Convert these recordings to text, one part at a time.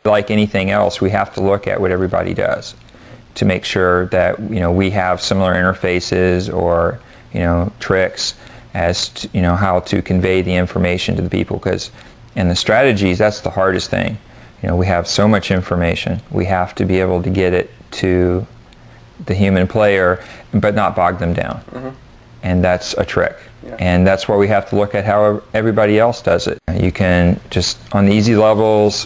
Like anything else, we have to look at what everybody does to make sure that we have similar interfaces or tricks as to, how to convey the information to the people. Because in the strategies, that's the hardest thing. We have so much information. We have to be able to get it to the human player, but not bog them down. Mm-hmm. And that's a trick. Yeah. And that's why we have to look at how everybody else does it. You can just, on the easy levels,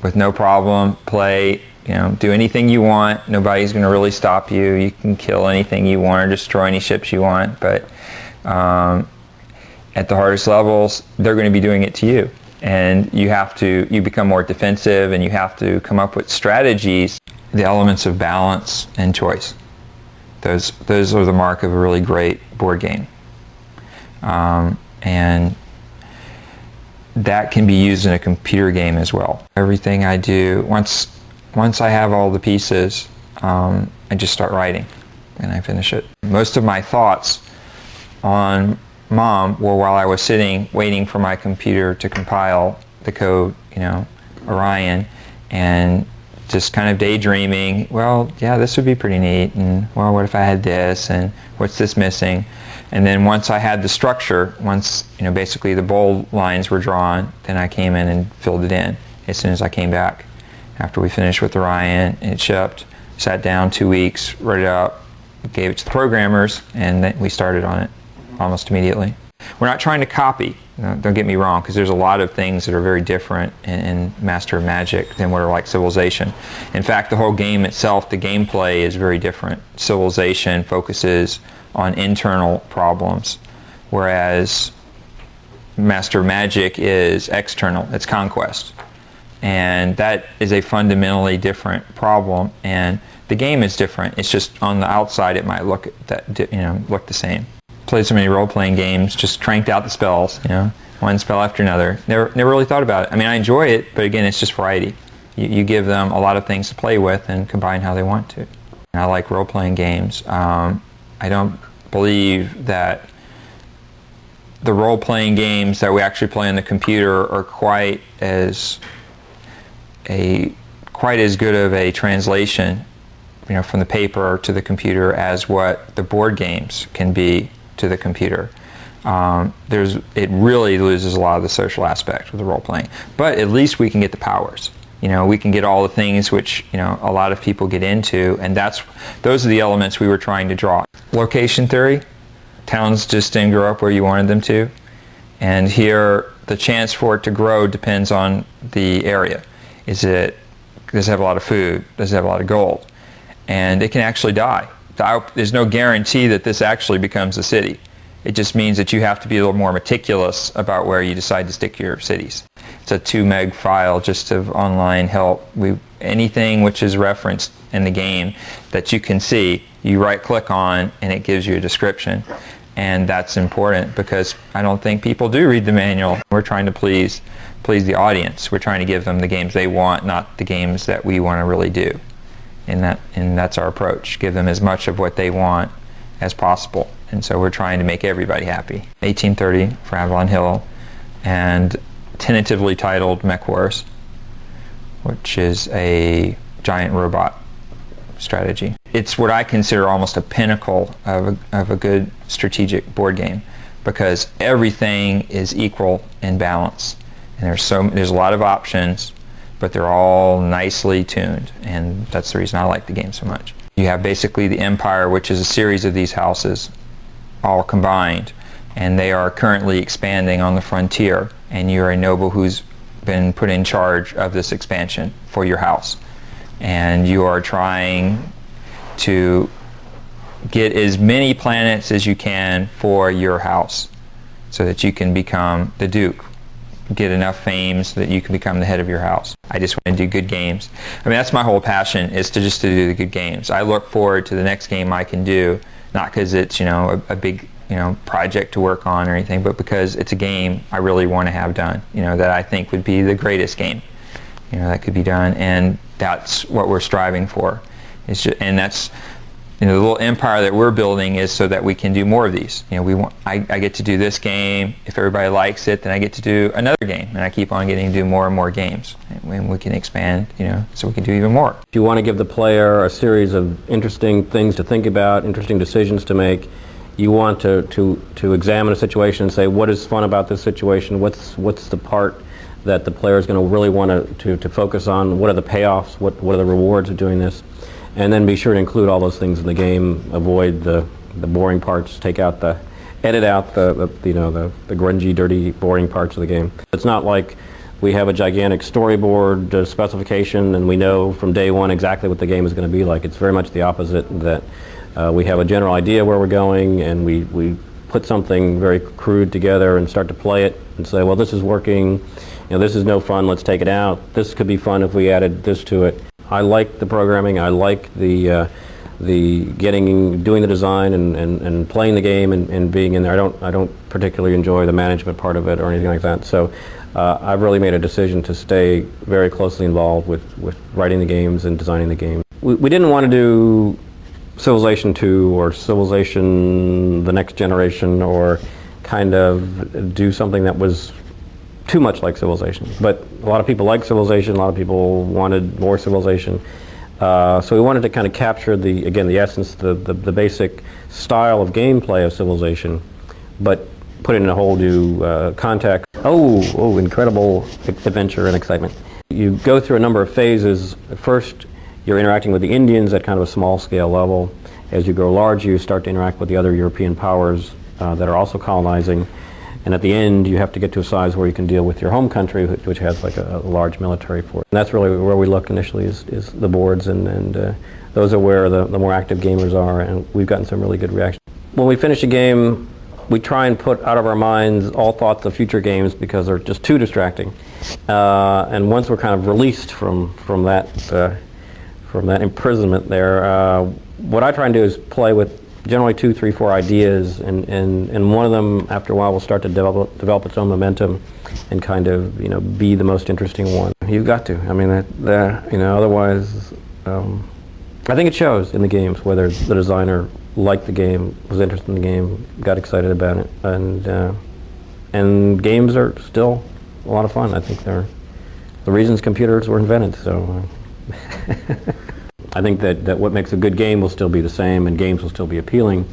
with no problem, play, do anything you want. Nobody's going to really stop you. You can kill anything you want or destroy any ships you want. But at the hardest levels, they're going to be doing it to you. And you become more defensive, and you have to come up with strategies. The elements of balance and choice. Those are the mark of a really great board game. And that can be used in a computer game as well. Everything I do, once I have all the pieces, I just start writing and I finish it. Most of my thoughts on Mom were while I was sitting waiting for my computer to compile the code, Orion, and just kind of daydreaming, well, yeah, this would be pretty neat, and well, what if I had this, and what's this missing? And then once I had the structure, once basically the bold lines were drawn, then I came in and filled it in as soon as I came back. After we finished with Orion, it shipped, sat down 2 weeks, wrote it up, gave it to the programmers, and then we started on it almost immediately. We're not trying to copy, don't get me wrong, because there's a lot of things that are very different in Master of Magic than what are like Civilization. In fact, the whole game itself, the gameplay is very different. Civilization focuses on internal problems, whereas Master of Magic is external, it's conquest. And that is a fundamentally different problem, and the game is different. It's just on the outside it might look look the same. Played so many role-playing games, just cranked out the spells, one spell after another. Never really thought about it. I mean, I enjoy it, but again, it's just variety. You give them a lot of things to play with and combine how they want to. And I like role-playing games. I don't believe that the role-playing games that we actually play on the computer are quite as good of a translation, from the paper to the computer as what the board games can be to the computer. It really loses a lot of the social aspect of the role-playing, but at least we can get the powers. We can get all the things which a lot of people get into, and those are the elements we were trying to draw. Location theory, towns just didn't grow up where you wanted them to, and here the chance for it to grow depends on the area. Does it have a lot of food? Does it have a lot of gold? And it can actually die. There's no guarantee that this actually becomes a city. It just means that you have to be a little more meticulous about where you decide to stick your cities. It's a 2 meg file just of online help. Anything which is referenced in the game that you can see, you right click on and it gives you a description. And that's important because I don't think people do read the manual. We're trying to please the audience. We're trying to give them the games they want, not the games that we want to really do. And that's our approach. Give them as much of what they want as possible. And so we're trying to make everybody happy. 1830 for Avalon Hill, and tentatively titled Mech Wars, which is a giant robot strategy. It's what I consider almost a pinnacle of a good strategic board game, because everything is equal in balance. And there's a lot of options, but they're all nicely tuned, and that's the reason I like the game so much. You have basically the empire, which is a series of these houses all combined, and they are currently expanding on the frontier, and you're a noble who's been put in charge of this expansion for your house, and you are trying to get as many planets as you can for your house so that you can become the Duke, get enough fame so that you can become the head of your house. I just want to do good games. I mean, that's my whole passion, is to do the good games. I look forward to the next game I can do, not because it's a big project to work on or anything, but because it's a game I really want to have done, that I think would be the greatest game that could be done, and that's what we're striving for. And that's the little empire that we're building is so that we can do more of these. I get to do this game. If everybody likes it, then I get to do another game, and I keep on getting to do more and more games. And we can expand, so we can do even more. If you want to give the player a series of interesting things to think about, interesting decisions to make, you want to examine a situation and say, what is fun about this situation? What's the part that the player is going to really want to focus on? What are the payoffs? What are the rewards of doing this? And then be sure to include all those things in the game. Avoid the boring parts. Edit out the grungy, dirty, boring parts of the game. It's not like we have a gigantic storyboard specification and we know from day one exactly what the game is going to be like. It's very much the opposite, that we have a general idea where we're going, and we put something very crude together and start to play it and say, well, this is working, this is no fun, let's take it out. This could be fun if we added this to it. I like the programming, I like doing the design and playing the game and being in there. I don't particularly enjoy the management part of it or anything like that. So I've really made a decision to stay very closely involved with writing the games and designing the game. We didn't want to do Civilization 2 or Civilization the Next Generation, or kind of do something that was too much like Civilization. But a lot of people like Civilization, a lot of people wanted more Civilization. So we wanted to kind of capture the essence, the basic style of gameplay of Civilization, but put it in a whole new context. Oh, incredible adventure and excitement. You go through a number of phases. First, you're interacting with the Indians at kind of a small scale level. As you grow larger, you start to interact with the other European powers that are also colonizing. And at the end, you have to get to a size where you can deal with your home country, which has like a large military force. And that's really where we look initially, is the boards, and those are where the more active gamers are, and we've gotten some really good reactions. When we finish a game, we try and put out of our minds all thoughts of future games because they're just too distracting. And once we're kind of released from that imprisonment there, what I try and do is play with generally 2, 3, 4 ideas, and one of them after a while will start to develop its own momentum and kind of be the most interesting one. You've got to. I mean, otherwise, I think it shows in the games whether the designer liked the game, was interested in the game, got excited about it, and games are still a lot of fun. I think they're the reasons computers were invented. So. I think that what makes a good game will still be the same, and games will still be appealing,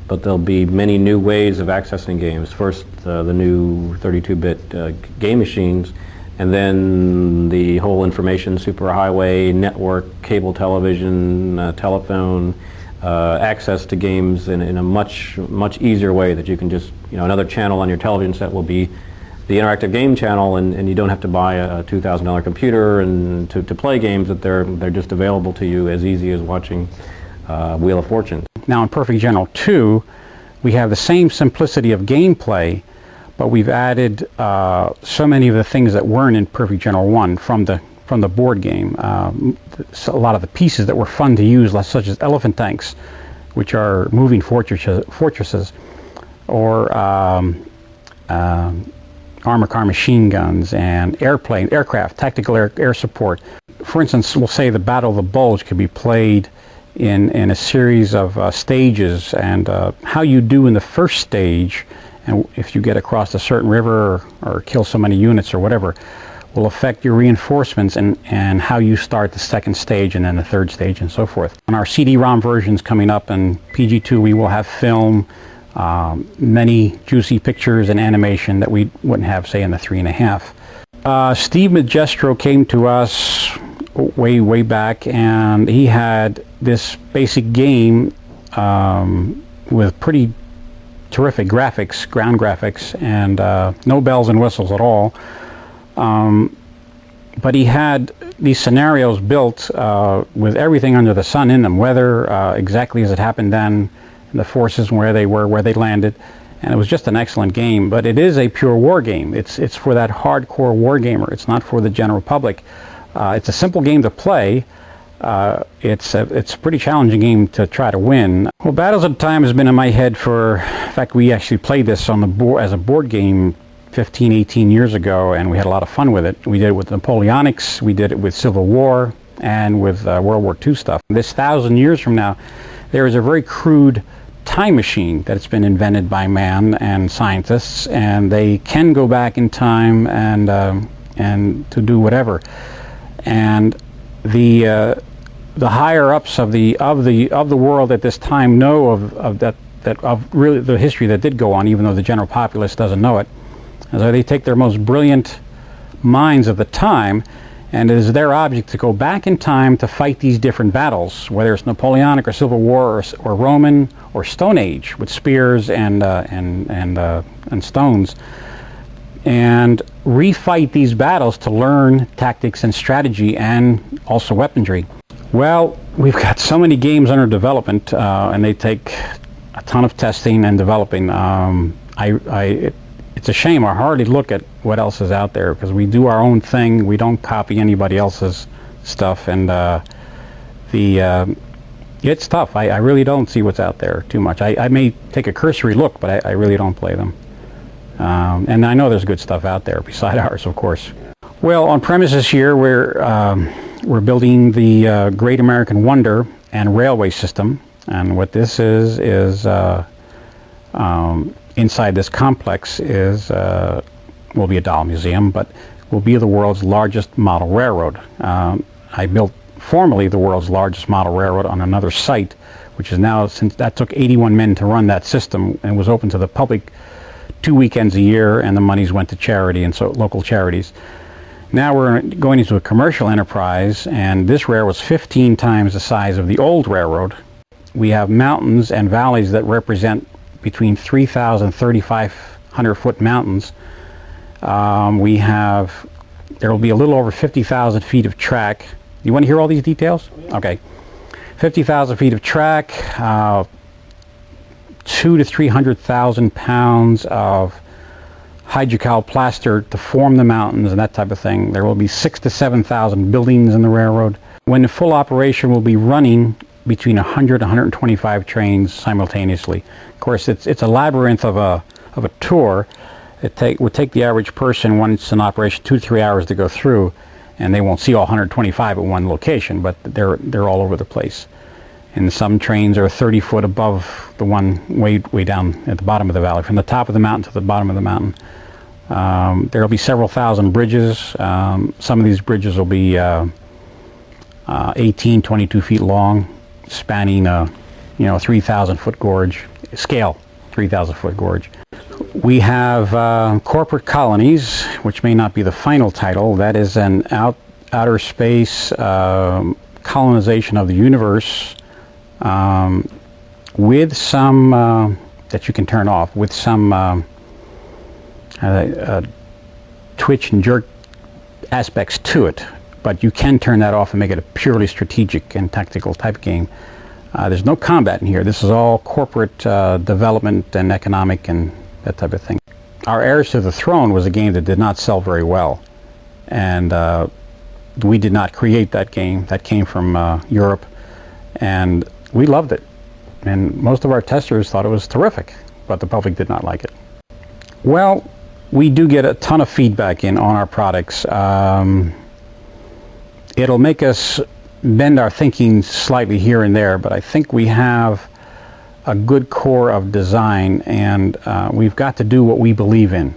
but there'll be many new ways of accessing games. First, the new 32-bit game machines, and then the whole information superhighway network, cable television, telephone, access to games in a much easier way, that you can just, another channel on your television set will be the interactive game channel, and you don't have to buy a $2,000 computer and to play games, that they're just available to you as easy as watching Wheel of Fortune. Now in Perfect General 2, we have the same simplicity of gameplay, but we've added so many of the things that weren't in Perfect General 1 from the board game. So a lot of the pieces that were fun to use, such as elephant tanks, which are moving fortresses, or armor car machine guns, and aircraft, tactical air support. For instance, we'll say the Battle of the Bulge could be played in a series of stages, and how you do in the first stage, and if you get across a certain river or kill so many units or whatever, will affect your reinforcements and how you start the second stage and then the third stage and so forth. On our CD-ROM versions coming up in PG2, we will have film, many juicy pictures and animation that we wouldn't have, say, in the 3.5. Steve Magestro came to us way back, and he had this basic game with pretty terrific graphics, ground graphics, and no bells and whistles at all. But he had these scenarios built with everything under the sun in them, weather exactly as it happened then, the forces, where they were, where they landed, and it was just an excellent game. But it is a pure war game. It's for that hardcore war gamer. It's not for the general public. It's a simple game to play. It's a pretty challenging game to try to win. Well, Battles of Time has been in my head for, in fact, we actually played this on the board as a board game 15, 18 years ago, and we had a lot of fun with it. We did it with Napoleonics, we did it with Civil War, and with World War II stuff. This 1,000 years from now, there is a very crude time machine that's been invented by man and scientists, and they can go back in time and to do whatever. And the higher ups of the world at this time know of really the history that did go on, even though the general populace doesn't know it. And so they take their most brilliant minds of the time, and it is their object to go back in time to fight these different battles, whether it's Napoleonic or Civil War or Roman or Stone Age with spears and stones, and refight these battles to learn tactics and strategy and also weaponry. Well, we've got so many games under development, and they take a ton of testing and developing. It's a shame. I hardly look at what else is out there because we do our own thing. We don't copy anybody else's stuff, and it's tough. I really don't see what's out there too much. I may take a cursory look, but I really don't play them. And I know there's good stuff out there beside ours, of course. Well, on premise this year, we're building the Great American Wonder and Railway System, and what this is inside this complex will be a doll museum, but will be the world's largest model railroad. I built formerly the world's largest model railroad on another site, which is now, since that took 81 men to run that system and was open to the public 2 weekends a year, and the monies went to charity and so local charities. Now we're going into a commercial enterprise, and this railroad was 15 times the size of the old railroad. We have mountains and valleys that represent between 3,000 and 3,500 foot mountains. There will be a little over 50,000 feet of track. You want to hear all these details? Okay. 50,000 feet of track, 200,000 to 300,000 pounds of hydrocal plaster to form the mountains and that type of thing. There will be 6,000 to 7,000 buildings in the railroad. When in full operation, we'll be running between 100 and 125 trains simultaneously. Of course, it's a labyrinth of a tour. It would take the average person, once in operation, 2 to 3 hours to go through, and they won't see all 125 at one location, but they're all over the place. And some trains are 30 foot above the one way down at the bottom of the valley, from the top of the mountain to the bottom of the mountain. There will be several thousand bridges. Some of these bridges will be 18, 22 feet long, spanning 3,000 foot gorge, scale 3,000 foot gorge. We have corporate colonies, which may not be the final title. That is an outer space colonization of the universe, with some that you can turn off, with some twitch and jerk aspects to it, but you can turn that off and make it a purely strategic and tactical type game. There's no combat in here. This is all corporate development and economic and that type of thing. Our Heirs to the Throne was a game that did not sell very well, and we did not create that game. That came from Europe, and we loved it. And most of our testers thought it was terrific, but the public did not like it. Well, we do get a ton of feedback in on our products. It'll make us bend our thinking slightly here and there, but I think we have a good core of design, and we've got to do what we believe in.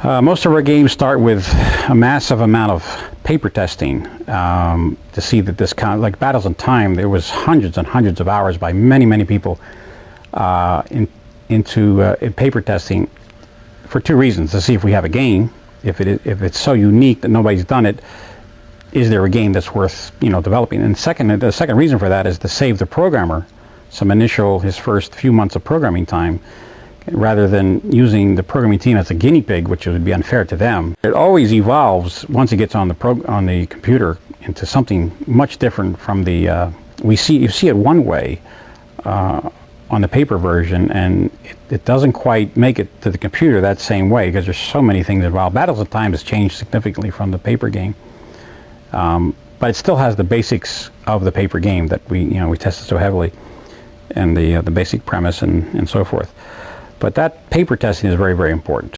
Most of our games start with a massive amount of paper testing to see that this kind of, like Battles in Time, there was hundreds and hundreds of hours by many people into paper testing for two reasons: to see if we have a game, if it's so unique that nobody's done it, is there a game that's worth developing? And the second reason for that is to save the programmer his first few months of programming time, rather than using the programming team as a guinea pig, which would be unfair to them. It always evolves once it gets on the computer into something much different from the you see it one way on the paper version, and it doesn't quite make it to the computer that same way because there's so many things involved. Battles of Time has changed significantly from the paper game, but it still has the basics of the paper game that we tested so heavily, and the basic premise and so forth. But that paper testing is very, very important.